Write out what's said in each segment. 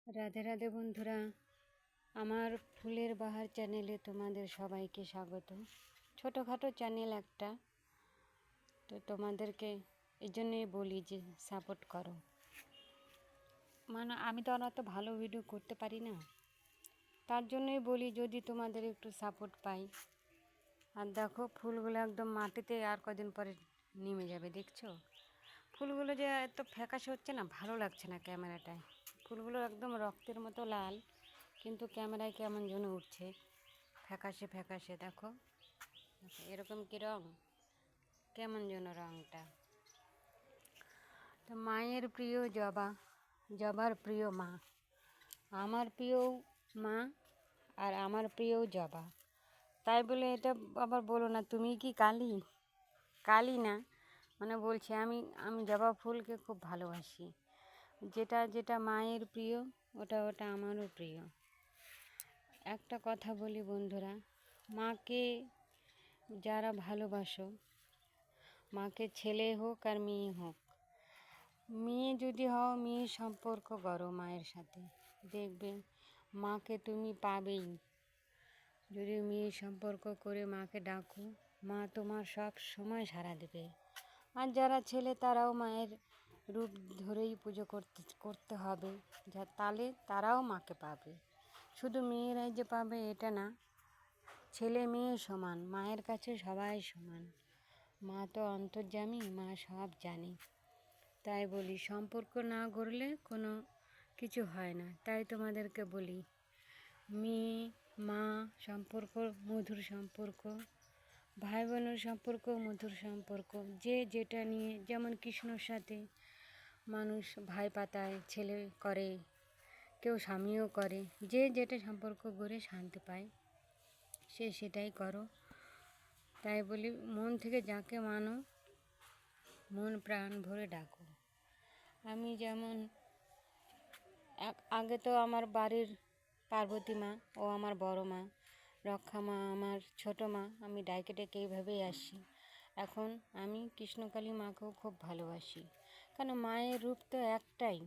রাধে রাধে বন্ধুরা, আমার ফুলের বাহার চ্যানেলে তোমাদের সবাইকে স্বাগত। ছোটোখাটো চ্যানেল একটা, তো তোমাদেরকে এই জন্যই বলি যে সাপোর্ট করো। মানে আমি তো আর অত ভালো ভিডিও করতে পারি না, তার জন্যই বলি যদি তোমাদের একটু সাপোর্ট পাই। আর দেখো ফুলগুলো একদম মাটিতে আর কদিন পরে নেমে যাবে, দেখছো ফুলগুলো যে এত ফ্যাকাশে হচ্ছে না, ভালো লাগছে না ক্যামেরাটায়। ফুলগুলো একদম রক্তের মতো লাল, কিন্তু ক্যামেরায় কেমন যেন উঠছে ফ্যাকাশে ফ্যাকাশে। দেখো এরকম কি রঙ, কেমন যেন রঙটা। তো মায়ের প্রিয় জবা, জবার প্রিয় মা, আমার প্রিয় মা আর আমার প্রিয় জবা। তাই বলে এটা আবার বলো না তুমি কি কালী, কালী না, মানে বলছি আমি আমি জবা ফুলকে খুব ভালোবাসি। যেটা যেটা মায়ের প্রিয় ওটা ওটা আমারও প্রিয়। একটা কথা বলি বন্ধুরা, মাকে যারা ভালোবাসো, মাকে ছেলে হোক আর মেয়ে হোক, মেয়ে যদি হও মেয়ে সম্পর্ক করো মায়ের সাথে, দেখবে মাকে তুমি পাবেই। যদি মেয়ে সম্পর্ক করে মাকে ডাকো, মা তোমার সব সময় সাড়া দেবে। আর যারা ছেলে তারাও মায়ের রূপ ধরেই পুজো করতে হবে, যা তাহলে তারাও মাকে পাবে। শুধু মেয়েরাই যে পাবে এটা না, ছেলে মেয়ে সমান, মায়ের কাছে সবাই সমান। মা তো অন্তর্যামী, মা সব জানে। তাই বলি সম্পর্ক না গড়লে কোনো কিছু হয় না। তাই তোমাদেরকে বলি মেয়ে মা সম্পর্ক মধুর সম্পর্ক, ভাই বোনের সম্পর্ক মধুর সম্পর্ক। যে যেটা নিয়ে, যেমন কৃষ্ণর সাথে মানুষ ভাই পাতায়, ছেলে করে, কেউ স্বামীও করে, যে যেটা সম্পর্ক গড়ে শান্তি পায় সে সেটাই করো। তাই বলি মন থেকে যাকে মানো, মন প্রাণ ভরে ডাকো। আমি যেমন আগে তো আমার বাড়ির পার্বতী মা ও আমার বড় মা, রক্ষা মা আমার ছোটো মা, আমি ডাইকে ডেকে এইভাবেই আসি। এখন আমি কৃষ্ণকালী মাকেও খুব ভালোবাসি, কারণ মায়ের রূপ তো একটাই,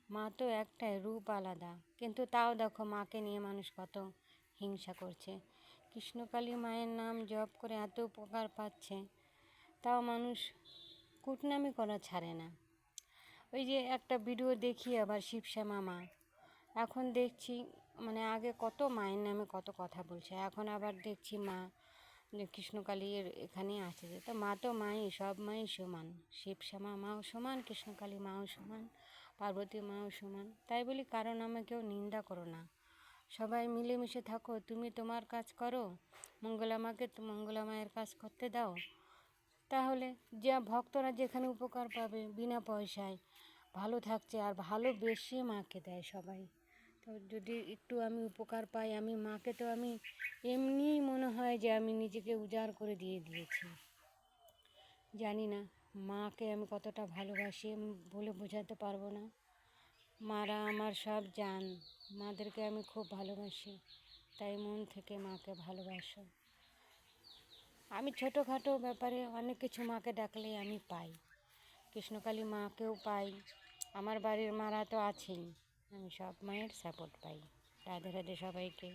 মা তো একটাই, রূপ আলাদা, কিন্তু তাও দেখো মাকে নিয়ে মানুষ কত হিংসা করছে। কৃষ্ণকালী মায়ের নাম জপ করে এত উপকার পাচ্ছে, তাও মানুষ কুটনামি করা ছাড়ে না। ওই যে একটা ভিডিও দেখি আবার শিবশ্যামা মা, এখন দেখছি মানে আগে কত মায়ের নামে কত কথা বলছে, এখন আবার দেখছি মা কৃষ্ণকালীর এখানে আছে। যে তো মা তো মাই, সব মাই সমান, শিবশ্যামা মাও সমান, কৃষ্ণকালী মাও সমান, পার্বতী মাও সমান। তাই বলি কারণ নামে কেউ নিন্দা করো না, সবাই মিলেমিশে থাকো। তুমি তোমার কাজ করো, মঙ্গলা মাকে মঙ্গলা মায়ের কাজ করতে দাও, তাহলে যা ভক্তরা যেখানে উপকার পাবে বিনা পয়সায়, ভালো থাকছে আর ভালোবেসে মাকে দেয় সবাই। তো যদি একটু আমি উপকার পাই, আমি মাকে তো আমি এমনিই মনে হয় যে আমি নিজেকে উজাড় করে দিয়েছি। জানি না মাকে আমি কতটা ভালোবাসি, আমি বলে বোঝাতে পারবো না। মারা আমার সব জান, মাদেরকে আমি খুব ভালোবাসি। তাই মন থেকে মাকে ভালোবাসো। আমি ছোটোখাটো ব্যাপারে অনেক কিছু মাকে ডাকলে আমি পাই, কৃষ্ণকালী মাকেও পাই, আমার বাড়ির মারা তো আছেই, আমি সব মায়ের সাপোর্ট পাই। রাধে রাধে সবাইকে।